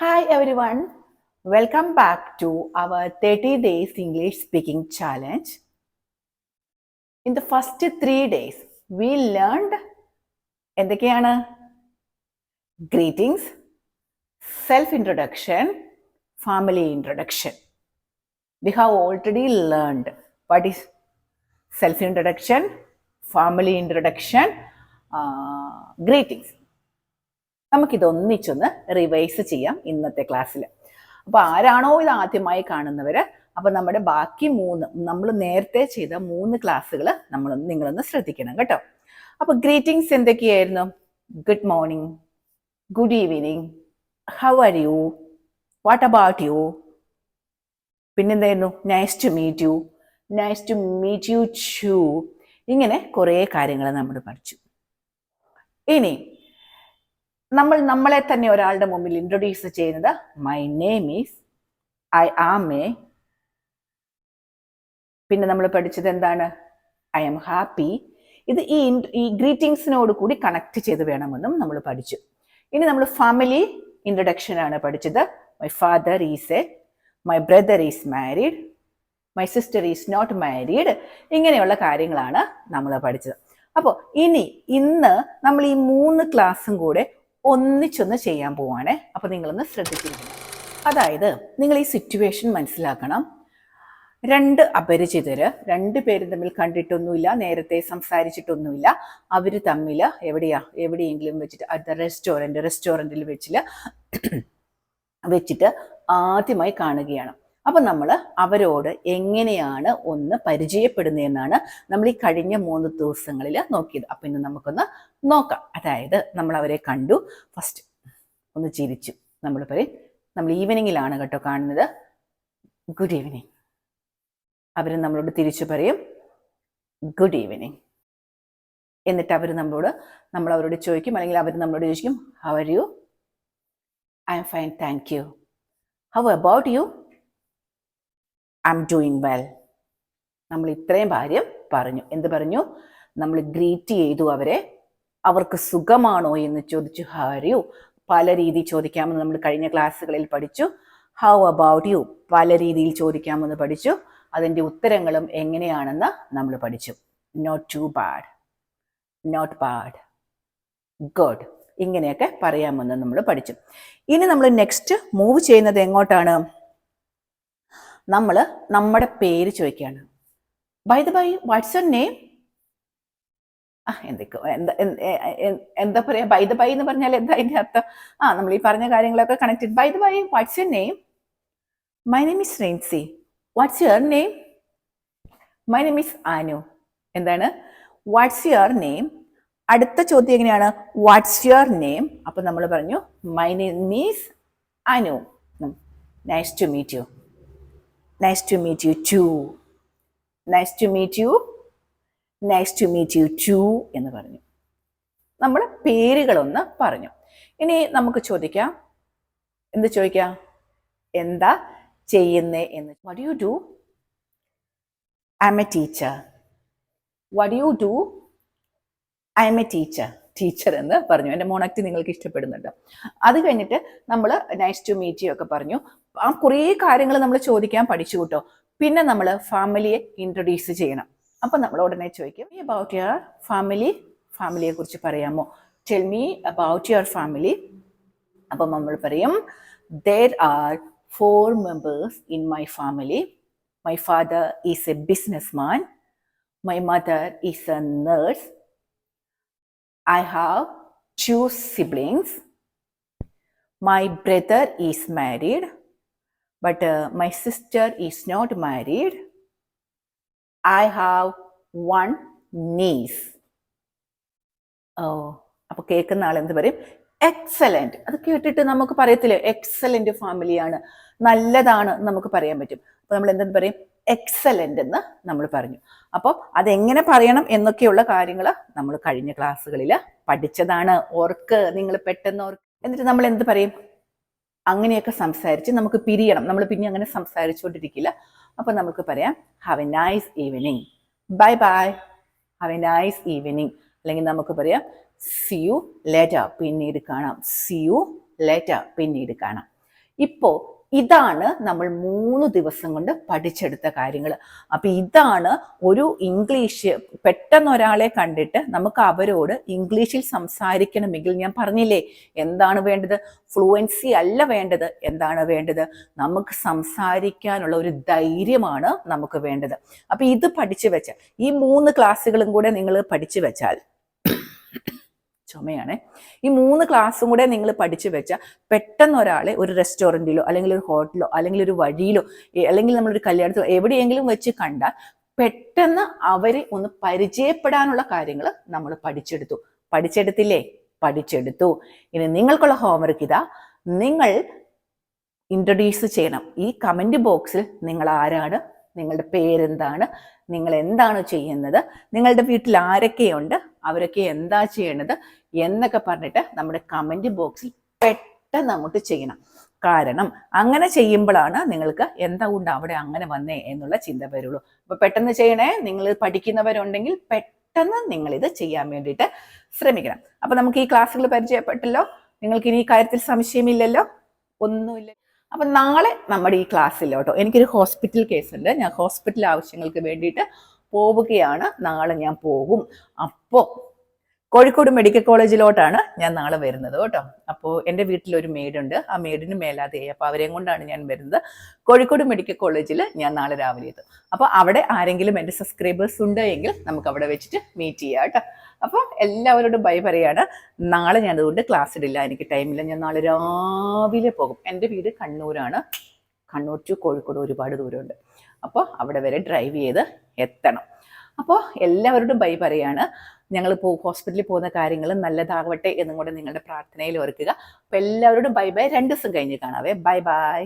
Hi everyone, welcome back to our 30 days English speaking challenge. In the first 3 days, we learned എന്തൊക്കെയാണ് greetings, self-introduction, family introduction. We have already learned what is self-introduction, family introduction, greetings. നമുക്കിതൊന്നിച്ചൊന്ന് revise ചെയ്യാം ഇന്നത്തെ ക്ലാസ്സിൽ. അപ്പോൾ ആരാണോ ഇത് ആദ്യമായി കാണുന്നവർ, അപ്പോൾ നമ്മുടെ ബാക്കി നമ്മൾ നേരത്തെ ചെയ്ത 3 ക്ലാസ്സുകൾ നിങ്ങളൊന്ന് ശ്രദ്ധിക്കണം കേട്ടോ. അപ്പോൾ ഗ്രീറ്റിംഗ്സ് എന്തൊക്കെയായിരുന്നു? Good morning, good evening, how are you, what about you, പിന്നെന്തായിരുന്നു? Nice to meet you, nice to meet you too. ഇങ്ങനെ കുറേ കാര്യങ്ങൾ നമ്മൾ പഠിച്ചു. ഇനി നമ്മളെ തന്നെ ഒരാളുടെ മുമ്പിൽ ഇൻട്രൊഡ്യൂസ് ചെയ്യുന്നത് my name is, I am a. പിന്നെ നമ്മൾ പഠിച്ചത് എന്താണ്? I am happy. ഇത് ഈ ഗ്രീറ്റിംഗ്സിനോട് കൂടി കണക്ട് ചെയ്ത് വേണമെന്നും നമ്മൾ പഠിച്ചു. ഇനി നമ്മൾ ഫാമിലി ഇൻട്രൊഡക്ഷൻ ആണ് പഠിച്ചത്. My father is A, my brother is married, my sister is not married. ഇങ്ങനെയുള്ള കാര്യങ്ങളാണ് നമ്മൾ പഠിച്ചത്. അപ്പോൾ ഇന്ന് നമ്മൾ ഈ 3 ക്ലാസ്സും കൂടെ ഒന്നിച്ചൊന്ന് ചെയ്യാൻ പോവാണ്. അപ്പോൾ നിങ്ങളൊന്ന് ശ്രദ്ധിച്ചിരിക്കണം. അതായത് നിങ്ങൾ ഈ സിറ്റുവേഷൻ മനസ്സിലാക്കണം. 2 അപരിചിതര്, 2 പേരും തമ്മിൽ കണ്ടിട്ടൊന്നുമില്ല, നേരത്തെ സംസാരിച്ചിട്ടൊന്നുമില്ല. അവർ തമ്മിൽ എവിടെയെങ്കിലും വെച്ചിട്ട് അറ്റ് റെസ്റ്റോറൻറ്റിൽ വെച്ചിട്ട് ആദ്യമായി കാണുകയാണ്. അപ്പം നമ്മൾ അവരോട് എങ്ങനെയാണ് ഒന്ന് പരിചയപ്പെടുന്നതെന്നാണ് നമ്മൾ ഈ കഴിഞ്ഞ 3 ദിവസങ്ങളിൽ നോക്കിയത്. അപ്പം ഇന്ന് നമുക്കൊന്ന് നോക്കാം. അതായത് നമ്മൾ അവരെ കണ്ടു, ഫസ്റ്റ് ഒന്ന് ചിരിച്ചു. നമ്മൾ ഈവനിങ്ങിലാണ് കേട്ടോ കാണുന്നത്. Good evening. അവർ നമ്മളോട് തിരിച്ചു പറയും ഗുഡ് ഈവനിങ്. എന്നിട്ട് നമ്മൾ അവരോട് ചോദിക്കും, അല്ലെങ്കിൽ അവർ നമ്മളോട് ചോദിക്കും how are U? I am fine, thank you. How about you? I am doing well. നമ്മൾ ഇത്രയും കാര്യം പറഞ്ഞു. എന്ത് പറഞ്ഞു? നമ്മൾ ഗ്രീറ്റ് ചെയ്തു അവരെ. അവർക്ക് സുഖമാണോ എന്ന് ചോദിച്ചു. How are U? പല രീതിയിൽ ചോദിക്കാമെന്ന് നമ്മൾ കഴിഞ്ഞ ക്ലാസ്സുകളിൽ പഠിച്ചു. ഹൗ അബൌട്ട് യു പല രീതിയിൽ ചോദിക്കാമെന്ന് പഠിച്ചു. അതിൻ്റെ ഉത്തരങ്ങളും എങ്ങനെയാണെന്ന് നമ്മൾ പഠിച്ചു. Not too bad, not bad, good, ഇങ്ങനെയൊക്കെ പറയാമെന്ന് നമ്മൾ പഠിച്ചു. ഇനി നമ്മൾ നെക്സ്റ്റ് മൂവ് ചെയ്യുന്നത് എങ്ങോട്ടാണ്? നമ്മൾ നമ്മുടെ പേര് ചോദിക്കുകയാണ്. By the by, what's your name? എന്താ പറയാ? ബൈ ദ ബൈ എന്ന് പറഞ്ഞാൽ എന്താ അതിൻ്റെ അർത്ഥം? നമ്മൾ ഈ പറഞ്ഞ കാര്യങ്ങളൊക്കെ connected. By the by, what's your name? My name is Rincy. What's your name? My name is Anu. എന്താണ്? What's your name? അടുത്ത ചോദ്യം എങ്ങനെയാണ്? What's your name? അപ്പം നമ്മൾ പറഞ്ഞു my name is Anu. Nice to meet you. Nice to meet you too. Nice to meet you. Nice to meet you too എന്ന് പറഞ്ഞു. നമ്മൾ പേരുകളൊന്ന് പറഞ്ഞു. ഇനി നമുക്ക് ചോദിക്കാം, എന്ത് ചോദിക്കാം? എന്താ ചെയ്യുന്നേ എന്ന്. What you do? I M A teacher. What you do? I M A teacher. Teacher എന്ന് പറഞ്ഞു. എൻ്റെ മോണക്റ്റ് നിങ്ങൾക്ക് ഇഷ്ടപ്പെടുന്നുണ്ട്. അത് കഴിഞ്ഞിട്ട് നമ്മൾ നൈസ് ടു മീറ്റ് യു ഒക്കെ പറഞ്ഞു. കുറേ കാര്യങ്ങൾ നമ്മൾ ചോദിക്കാൻ പഠിച്ചു കേട്ടോ. പിന്നെ നമ്മൾ ഫാമിലിയെ ഇൻട്രൊഡ്യൂസ് ചെയ്യണം. അപ്പം നമ്മൾ ഉടനെ ചോദിക്കും അബൌട്ട് യുവർ ഫാമിലി. ഫാമിലിയെ കുറിച്ച് പറയാമോ? Tell me about your family. അപ്പം നമ്മൾ പറയും there are 4 members in my family. My father is a businessman. My mother is a nurse. I have 2 siblings. My brother is married, but my sister is not married. I have 1 niece. അപ്പോൾ കേൾക്കുന്ന ആൾ എന്ത് പറയും? Excellent. അത് കേട്ടിട്ട് നമുക്ക് പറയത്തില്ലേ excellent ഫാമിലിയാണ്, നല്ലതാണ് നമുക്ക് പറയാൻ പറ്റും. അപ്പോൾ നമ്മൾ എന്തെന്ന് പറയും? എക്സലന്റ് എന്ന് നമ്മൾ പറഞ്ഞു. അപ്പോൾ അതെങ്ങനെ പറയണം എന്നൊക്കെയുള്ള കാര്യങ്ങൾ നമ്മൾ കഴിഞ്ഞ ക്ലാസ്സുകളിൽ പഠിച്ചതാണ്. നിങ്ങൾ പെട്ടെന്ന് എന്നിട്ട് നമ്മൾ എന്ത് പറയും? അങ്ങനെയൊക്കെ സംസാരിച്ച് നമുക്ക് പിരിയണം. നമ്മൾ പിന്നെ അങ്ങനെ സംസാരിച്ചുകൊണ്ടിരിക്കില്ല. അപ്പോൾ നമുക്ക് പറയാം have A nice evening, bye bye, have A nice evening. അല്ലെങ്കിൽ നമുക്ക് പറയാം സി യു ലേറ്റർ, പിന്നീട് കാണാം. സി യു ലേറ്റർ, പിന്നീട് കാണാം. ഇപ്പോ ഇതാണ് നമ്മൾ 3 ദിവസം കൊണ്ട് പഠിച്ചെടുത്ത കാര്യങ്ങൾ. അപ്പൊ ഇതാണ് ഒരു ഇംഗ്ലീഷ് പെട്ടെന്ന് ഒരാളെ കണ്ടിട്ട് നമുക്ക് അവരോട് ഇംഗ്ലീഷിൽ സംസാരിക്കണമെങ്കിൽ ഞാൻ പറഞ്ഞില്ലേ എന്താണ് വേണ്ടത്? ഫ്ലുവൻസി അല്ല വേണ്ടത്. എന്താണ് വേണ്ടത്? നമുക്ക് സംസാരിക്കാനുള്ള ഒരു ധൈര്യമാണ് നമുക്ക് വേണ്ടത്. അപ്പൊ ഇത് പഠിച്ചു വെച്ചാൽ ഈ 3 ക്ലാസ്സുകളും കൂടെ നിങ്ങൾ പഠിച്ചു വെച്ചാൽ, ചുമയാണ്, ഈ 3 ക്ലാസ്സും കൂടെ നിങ്ങൾ പഠിച്ചു വെച്ചാൽ പെട്ടെന്ന് ഒരാളെ ഒരു റെസ്റ്റോറൻറ്റിലോ അല്ലെങ്കിൽ ഒരു ഹോട്ടലോ അല്ലെങ്കിൽ ഒരു വഴിയിലോ അല്ലെങ്കിൽ നമ്മളൊരു കല്യാണത്തിലോ എവിടെയെങ്കിലും വെച്ച് കണ്ടാൽ പെട്ടെന്ന് അവരെ ഒന്ന് പരിചയപ്പെടാനുള്ള കാര്യങ്ങൾ നമ്മൾ പഠിച്ചെടുത്തില്ലേ? പഠിച്ചെടുത്തു. ഇനി നിങ്ങൾക്കുള്ള ഹോംവർക്ക് ഇതാ, നിങ്ങൾ ഇൻട്രൊഡ്യൂസ് ചെയ്യണം. ഈ കമന്റ് ബോക്സിൽ നിങ്ങൾ ആരാണ്, നിങ്ങളുടെ പേരെന്താണ്, നിങ്ങൾ എന്താണ് ചെയ്യുന്നത്, നിങ്ങളുടെ വീട്ടിൽ ആരൊക്കെയുണ്ട്, അവരൊക്കെ എന്താ ചെയ്യണത് എന്നൊക്കെ പറഞ്ഞിട്ട് നമ്മുടെ കമന്റ് ബോക്സിൽ പെട്ടെന്ന് അങ്ങോട്ട് ചെയ്യണം. കാരണം അങ്ങനെ ചെയ്യുമ്പോഴാണ് നിങ്ങൾക്ക് എന്തുകൊണ്ട് അവിടെ അങ്ങനെ വന്നേ എന്നുള്ള ചിന്ത വരുള്ളൂ. അപ്പൊ പെട്ടെന്ന് ചെയ്യണേ. നിങ്ങൾ പഠിക്കുന്നവരുണ്ടെങ്കിൽ പെട്ടെന്ന് നിങ്ങൾ ഇത് ചെയ്യാൻ വേണ്ടിയിട്ട് ശ്രമിക്കണം. അപ്പൊ നമുക്ക് ഈ ക്ലാസ്സുകൾ പരിചയപ്പെട്ടല്ലോ. നിങ്ങൾക്ക് ഇനി ഈ കാര്യത്തിൽ സംശയമില്ലല്ലോ? ഒന്നുമില്ല. അപ്പൊ നാളെ നമ്മുടെ ഈ ക്ലാസ്സിലോട്ടോ എനിക്കൊരു ഹോസ്പിറ്റൽ കേസുണ്ട്. ഞാൻ ഹോസ്പിറ്റൽ ആവശ്യങ്ങൾക്ക് വേണ്ടിയിട്ട് പോവുകയാണ്. നാളെ ഞാൻ പോകും. അപ്പോൾ കോഴിക്കോട് മെഡിക്കൽ കോളേജിലോട്ടാണ് ഞാൻ നാളെ വരുന്നത് കേട്ടോ. അപ്പോൾ എൻ്റെ വീട്ടിലൊരു മെയ്ഡുണ്ട്. ആ മെയ്ഡിന് മേലാതെ, അപ്പോൾ അവരെയും കൊണ്ടാണ് ഞാൻ വരുന്നത്. കോഴിക്കോട് മെഡിക്കൽ കോളേജിൽ ഞാൻ നാളെ രാവിലെ എത്തും. അപ്പോൾ അവിടെ ആരെങ്കിലും എൻ്റെ സബ്സ്ക്രൈബേഴ്സ് ഉണ്ട് എങ്കിൽ നമുക്ക് അവിടെ വെച്ചിട്ട് മീറ്റ് ചെയ്യാം കേട്ടോ. അപ്പോൾ എല്ലാവരോടും ബൈ പറയാണ്. നാളെ ഞാൻ അതുകൊണ്ട് ക്ലാസ് ഇടില്ല, എനിക്ക് ടൈമില്ല. ഞാൻ നാളെ രാവിലെ പോകും. എൻ്റെ വീട് കണ്ണൂരാണ്. കണ്ണൂർ ടു കോഴിക്കോട് ഒരുപാട് ദൂരമുണ്ട്. അപ്പോൾ അവിടെ വരെ ഡ്രൈവ് ചെയ്ത് എത്തണം. അപ്പോൾ എല്ലാവരോടും ബൈ പറയാണ്. ഞങ്ങൾ ഹോസ്പിറ്റലിൽ പോകുന്ന കാര്യങ്ങൾ നല്ലതാകട്ടെ എന്നും കൂടെ നിങ്ങളുടെ പ്രാർത്ഥനയിൽ ഓർക്കുക. അപ്പോൾ എല്ലാവരോടും ബൈ ബൈ. 2 ദിവസം കഴിഞ്ഞ് കാണാവേ. Bye bye.